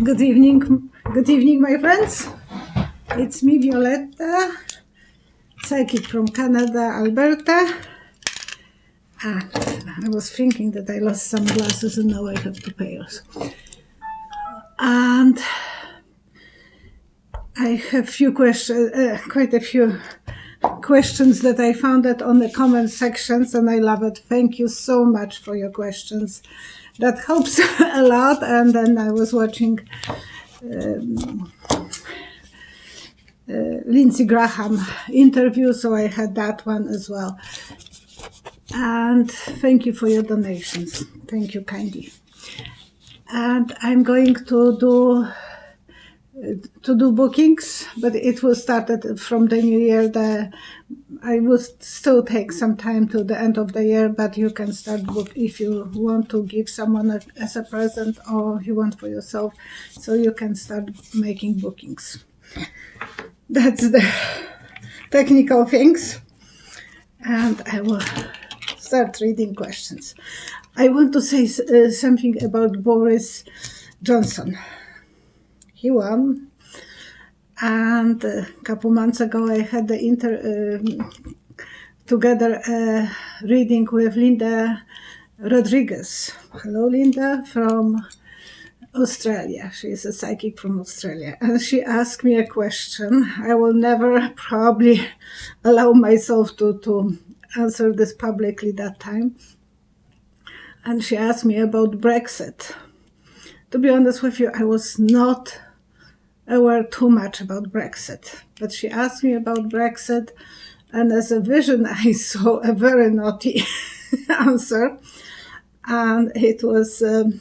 Good evening, my friends. It's me, Violetta, psychic from Canada, Alberta. I was thinking that I lost some glasses and now I have two pairs. And I have few questions, quite a few questions that I found that on the comment sections, and I love it. Thank you so much for your questions. That helps a lot. And then I was watching Lindsey Graham interview, so I had that one as well. And thank you for your donations. Thank you kindly. And I'm going to do bookings, but it will start from the new year. I will still take some time to the end of the year, but you can start book if you want to give someone as a present or you want for yourself, so you can start making bookings. That's the technical things, and I will start reading questions. I want to say something about Boris Johnson. He won, and a couple months ago I had the reading with Linda Rodriguez. Hello, Linda, from Australia. She is a psychic from Australia, and she asked me a question. I will never probably allow myself to answer this publicly that time. And she asked me about Brexit. To be honest with you, I was not aware too much about Brexit, but she asked me about Brexit, and as a vision I saw a very naughty answer, and it was a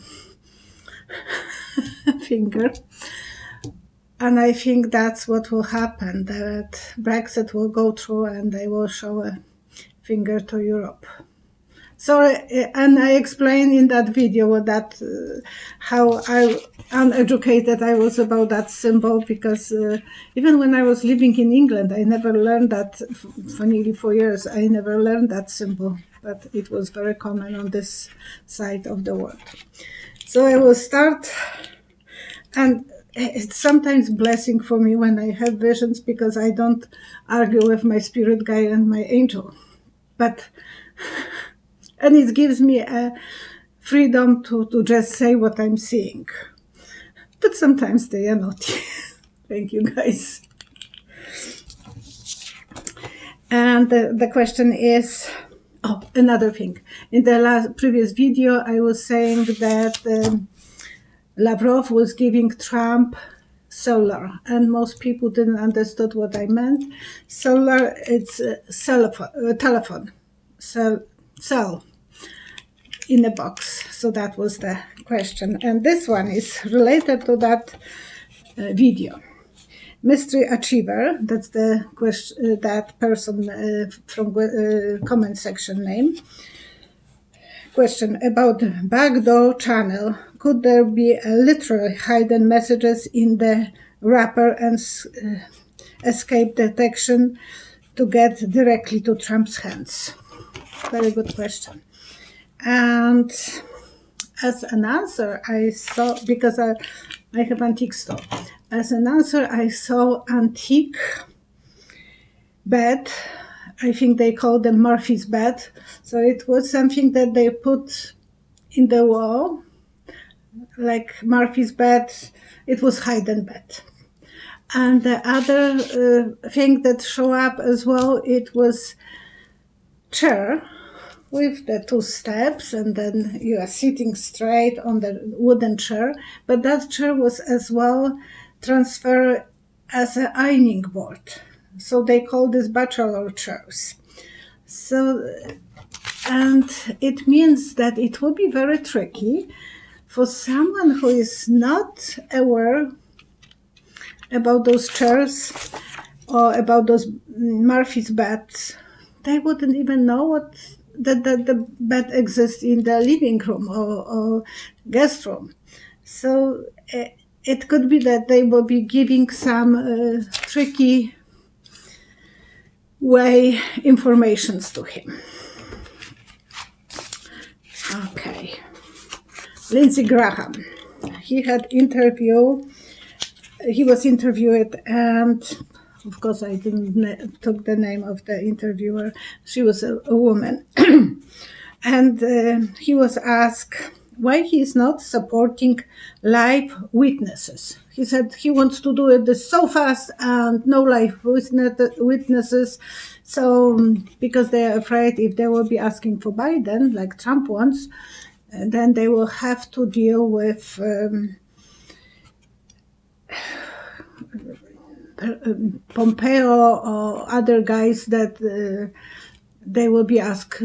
finger, and I think that's what will happen, that Brexit will go through and they will show a finger to Europe. Sorry, and I explained in that video that how uneducated I was about that symbol, because even when I was living in England, I never learned that. For nearly 4 years, I never learned that symbol, but it was very common on this side of the world. So I will start, and it's sometimes blessing for me when I have visions, because I don't argue with my spirit guide and my angel, and it gives me a freedom to just say what I'm seeing. But sometimes they are naughty. Thank you, guys. And the question is, another thing. In the previous video, I was saying that Lavrov was giving Trump solar, and most people didn't understand what I meant. Solar, it's telephone, cell in a box. So that was the question, and this one is related to that video. Mystery Achiever, that's the question, that person from comment section name. Question about backdoor channel. Could there be literally hidden messages in the wrapper and escape detection to get directly to Trump's hands? Very good question. And as an answer, I saw, because I have antique store, as an answer I saw antique bed. I think they call them Murphy's bed. So it was something that they put in the wall, like Murphy's bed. It was hidden bed. And the other thing that showed up as well, it was chair with the 2 steps, and then you are sitting straight on the wooden chair. But that chair was as well transferred as an ironing board. So they call this bachelor chairs. So, and it means that it will be very tricky for someone who is not aware about those chairs or about those Murphy's beds. They wouldn't even know that the bed exists in the living room or guest room. So it could be that they will be giving some tricky way informations to him. Okay. Lindsey Graham. he was interviewed, and of course I didn't took the name of the interviewer. She was a woman. And he was asked why he is not supporting live witnesses. He said he wants to do it so fast and no live witnesses. So because they're afraid if they will be asking for Biden, like Trump wants, then they will have to deal with Pompeo or other guys that they will be asked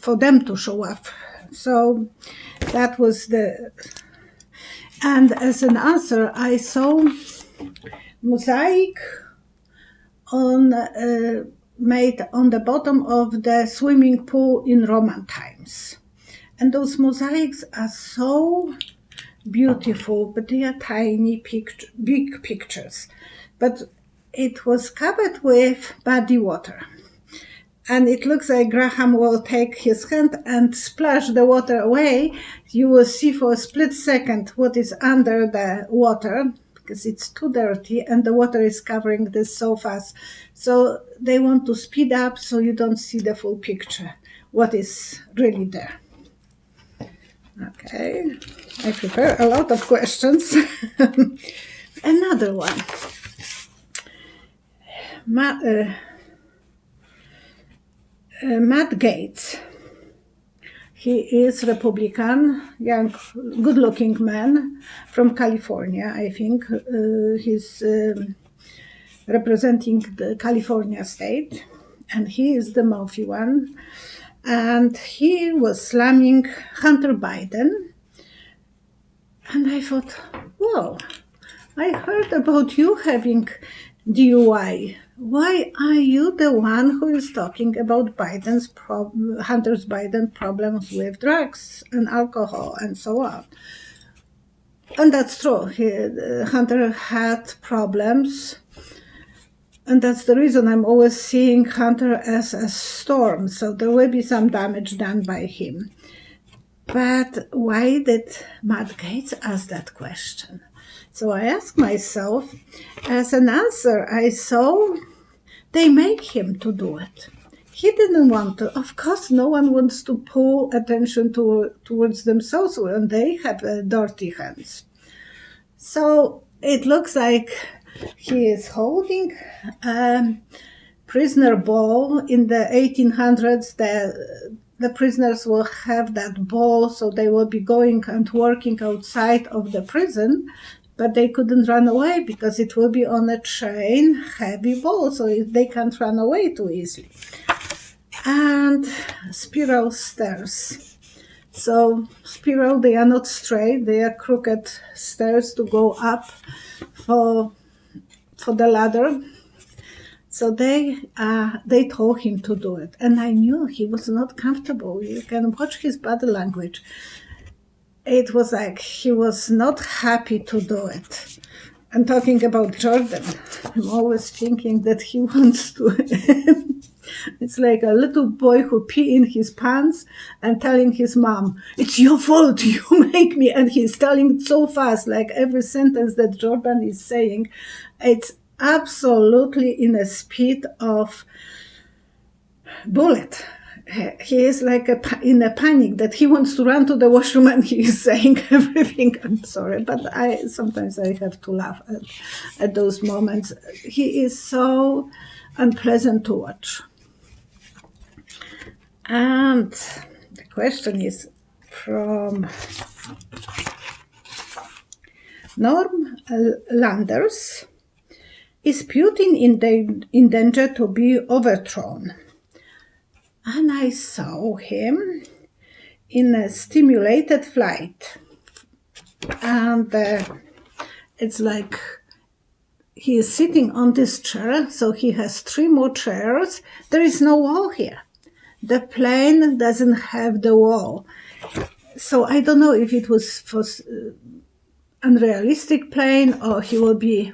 for them to show up. So that was and as an answer, I saw mosaic made on the bottom of the swimming pool in Roman times. And those mosaics are so beautiful, but they are tiny, big pictures. But it was covered with muddy water. And it looks like Graham will take his hand and splash the water away. You will see for a split second what is under the water, because it's too dirty and the water is covering this so fast. So they want to speed up so you don't see the full picture, what is really there. Okay, I prepare a lot of questions. Another one. Matt Gaetz. He is Republican, young, good-looking man from California, I think. He's representing the California state, and he is the mouthy one. And he was slamming Hunter Biden. And I thought, whoa, I heard about you having DUI. Why are you the one who is talking about Hunter's Biden problems with drugs and alcohol and so on? And that's true. Hunter had problems. And that's the reason I'm always seeing Hunter as a storm. So there will be some damage done by him. But why did Matt Gaetz ask that question? So I asked myself, as an answer, I saw they make him to do it. He didn't want to. Of course, no one wants to pull attention towards themselves when they have dirty hands. So it looks like he is holding a prisoner ball. In the 1800s, the prisoners will have that ball, so they will be going and working outside of the prison, but they couldn't run away because it will be on a chain, heavy ball, so they can't run away too easily. And spiral stairs. So spiral, they are not straight, they are crooked stairs to go up for the ladder. So they told him to do it. And I knew he was not comfortable. You can watch his body language. It was like he was not happy to do it. I'm talking about Jordan. I'm always thinking that he wants to. It's like a little boy who pee in his pants and telling his mom, "It's your fault, you make me." And he's telling so fast, like every sentence that Jordan is saying, it's absolutely in a speed of bullet. He is like in a panic that he wants to run to the washroom and he is saying everything. I'm sorry, but sometimes I have to laugh at those moments. He is so unpleasant to watch. And the question is from Norm Landers. Is Putin in danger to be overthrown? And I saw him in a stimulated flight. And it's like he is sitting on this chair, so he has 3 more chairs. There is no wall here. The plane doesn't have the wall. So I don't know if it was for unrealistic plane or he will be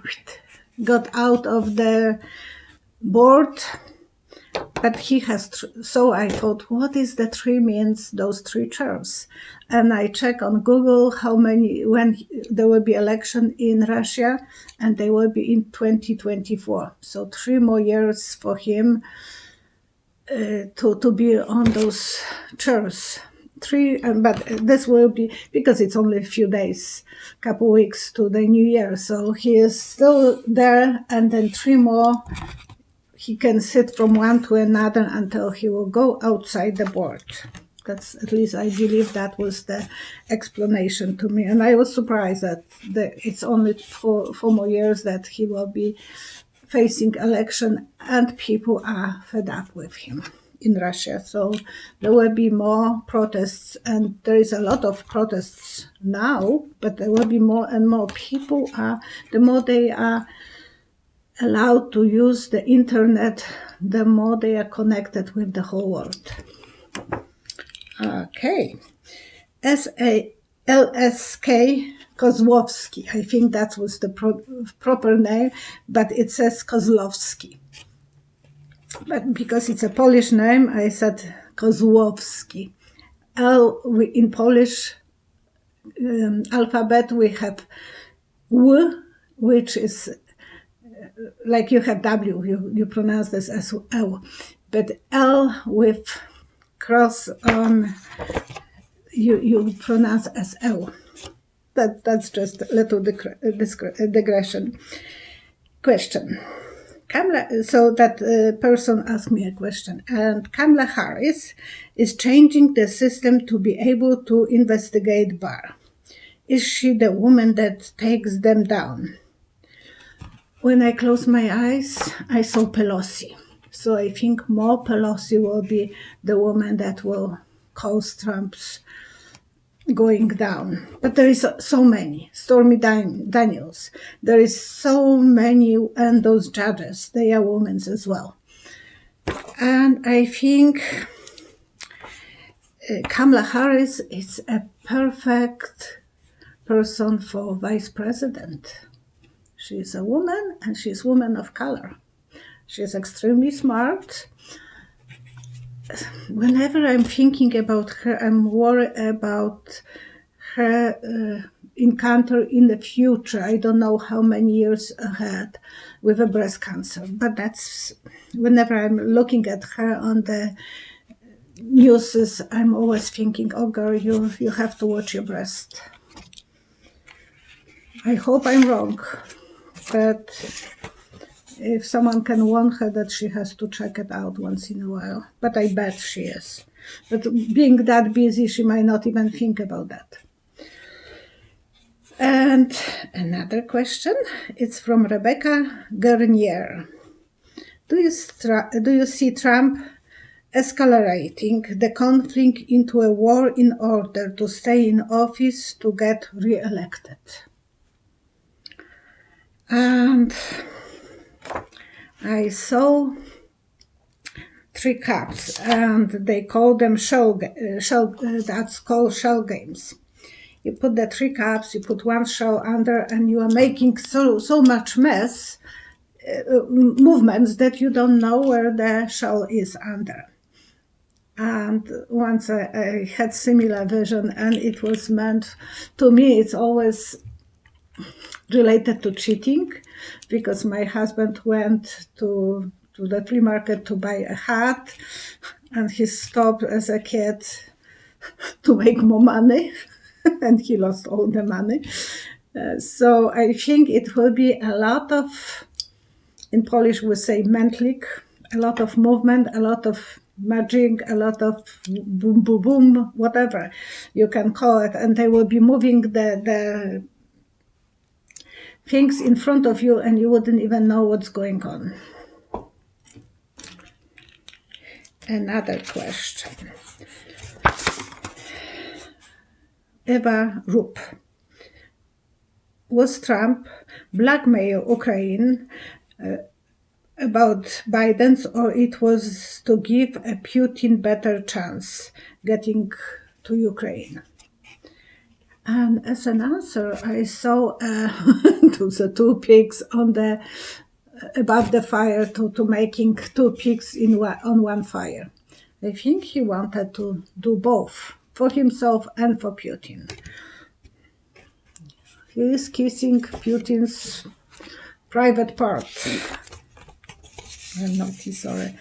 got out of the board. but he has, so I thought, what is the 3 means, those 3 terms? And I check on Google how many, when there will be election in Russia, and they will be in 2024. So 3 more years for him to be on those chairs. 3, but this will be, because it's only a few days, couple weeks to the new year. So he is still there, and then 3 more, he can sit from one to another until he will go outside the board. That's, at least I believe that was the explanation to me. And I was surprised that it's only 4 more years that he will be facing election, and people are fed up with him in Russia. So there will be more protests, and there is a lot of protests now, but there will be more and more. People are, the more they are allowed to use the internet, the more they are connected with the whole world. Okay. LSK Kozłowski. I think that was the proper name, but it says Kozłowski. But because it's a Polish name, I said Kozłowski. In Polish alphabet, we have W, which is like you have W, you pronounce this as L. But L with cross on, you pronounce as L. That's just a little digression. Question. So that person asked me a question. And Kamala Harris is changing the system to be able to investigate Barr. Is she the woman that takes them down? When I closed my eyes, I saw Pelosi. So I think more Pelosi will be the woman that will cause Trump's going down. But there is so many. Stormy Daniels. There is so many, and those judges, they are women as well. And I think Kamala Harris is a perfect person for vice president. She's a woman, and she's a woman of color. She's extremely smart. Whenever I'm thinking about her, I'm worried about her encounter in the future. I don't know how many years ahead with a breast cancer. But that's, whenever I'm looking at her on the news, I'm always thinking, oh girl, you have to watch your breast. I hope I'm wrong, but if someone can warn her that she has to check it out once in a while. But I bet she is. But being that busy, she might not even think about that. And another question, it's from Rebecca Garnier. Do you see Trump escalating the conflict into a war in order to stay in office to get re-elected? And I saw 3 cups, and they call them that's called shell games. You put the 3 cups, you put 1 shell under, and you are making so much mess, movements, that you don't know where the shell is under. And once I had similar vision, and it was meant, to me, it's always related to cheating, because my husband went to the flea market to buy a hat, and he stopped as a kid to make more money, and he lost all the money. So I think it will be a lot of, in Polish we say mętlik, a lot of movement, a lot of magic, a lot of boom, boom, boom, whatever you can call it, and they will be moving the things in front of you, and you wouldn't even know what's going on. Another question. Eva Rupp. Was Trump blackmail Ukraine about Biden's, or it was to give a Putin better chance getting to Ukraine? And as an answer, I saw those 2 pigs on the above the fire to making two pigs on one fire. I think he wanted to do both, for himself and for Putin. He is kissing Putin's private part. I'm naughty, sorry.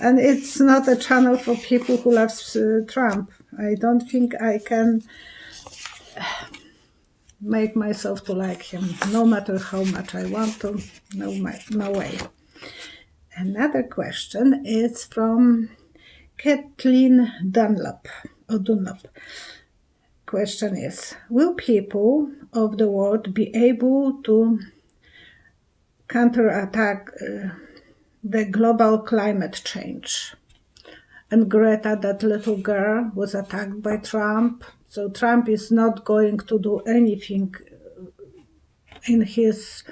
And it's not a channel for people who love Trump. I don't think I can make myself to like him, no matter how much I want to. No way. Another question is from Kathleen Dunlop. Question is, will people of the world be able to counterattack the global climate change? And Greta, that little girl, was attacked by Trump. So Trump is not going to do anything in his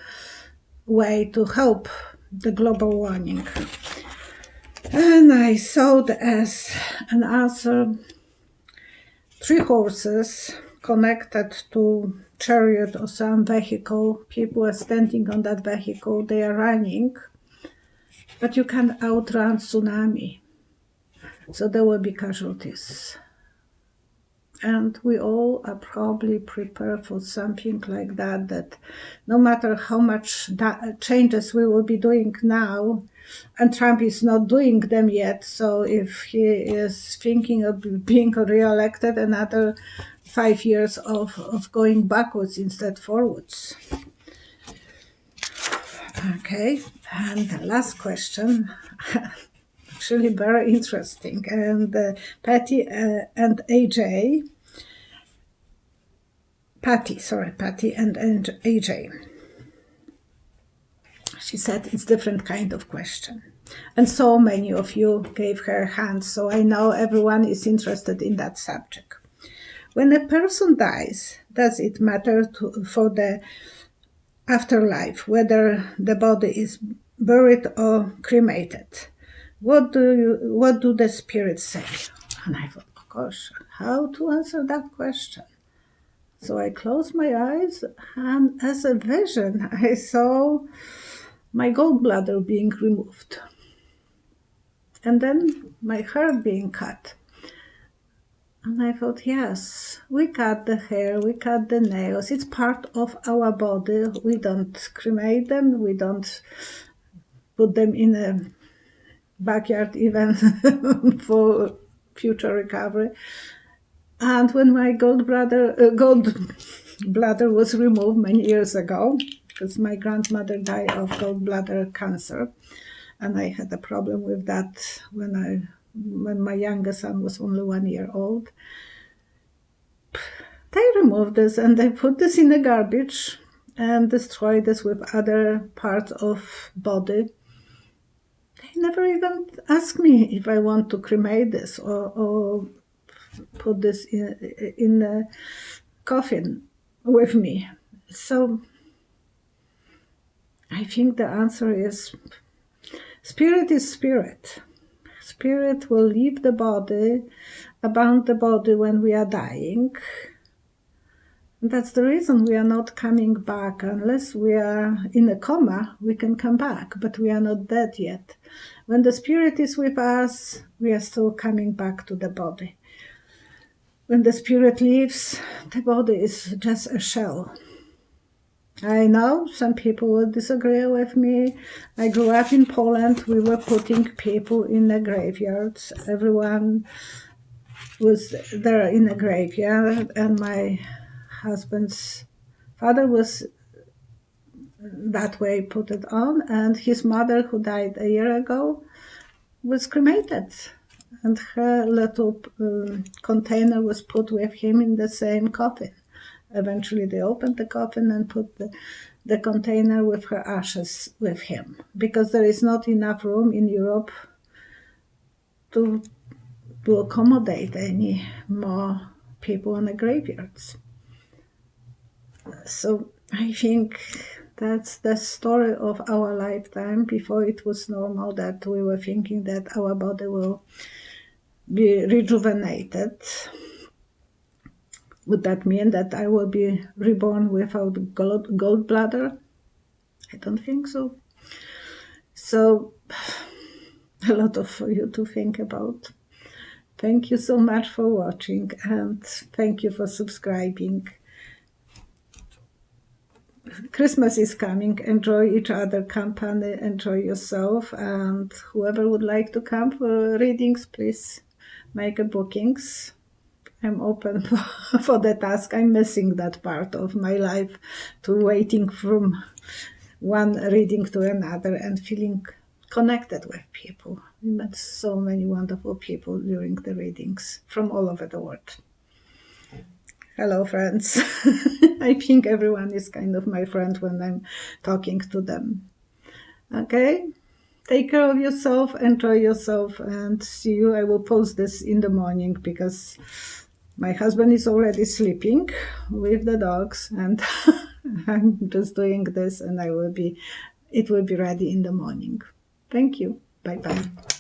way to help the global warming. And I thought as an answer, 3 horses connected to chariot or some vehicle. People are standing on that vehicle, they are running, but you can outrun tsunami. So there will be casualties. And we all are probably prepared for something like that, that no matter how much changes we will be doing now, and Trump is not doing them yet, so if he is thinking of being reelected, another 5 years of going backwards instead forwards. Okay, and the last question, actually very interesting, and Patty and AJ, Patty and AJ. She said it's different kind of question. And so many of you gave her hands, so I know everyone is interested in that subject. When a person dies, does it matter for the afterlife, whether the body is buried or cremated? What do the spirits say? And I thought, oh gosh, how to answer that question? So I closed my eyes, and as a vision, I saw my gallbladder being removed. And then my hair being cut. And I thought, yes, we cut the hair, we cut the nails. It's part of our body. We don't cremate them. We don't put them in a backyard even for future recovery. And when my gallbladder was removed many years ago, because my grandmother died of gallbladder cancer, and I had a problem with that when my younger son was only 1 year old. They removed this and they put this in the garbage and destroyed this with other parts of body. They never even asked me if I want to cremate this or put this in the coffin with me. So I think the answer is spirit is spirit. Spirit will leave the body, abound the body when we are dying. And that's the reason we are not coming back. Unless we are in a coma, we can come back, but we are not dead yet. When the spirit is with us, we are still coming back to the body. When the spirit leaves, the body is just a shell. I know some people will disagree with me. I grew up in Poland. We were putting people in the graveyards. Everyone was there in a graveyard, and my husband's father was that way put it on, and his mother, who died a year ago, was cremated. And her little container was put with him in the same coffin. Eventually they opened the coffin and put the container with her ashes with him, because there is not enough room in Europe to accommodate any more people in the graveyards. So I think that's the story of our lifetime. Before it was normal that we were thinking that our body will be rejuvenated. Would that mean that I will be reborn without gallbladder? I don't think so. So a lot for you to think about. Thank you so much for watching, and thank you for subscribing. Christmas is coming. Enjoy each other company, enjoy yourself, and whoever would like to come for readings, please make a bookings. I'm open for the task. I'm missing that part of my life, to waiting from one reading to another and feeling connected with people. We met so many wonderful people during the readings from all over the world. Hello, friends. I think everyone is kind of my friend when I'm talking to them. Okay? Take care of yourself, enjoy yourself, and see you. I will post this in the morning because my husband is already sleeping with the dogs, and I'm just doing this, and it will be ready in the morning. Thank you. Bye-bye.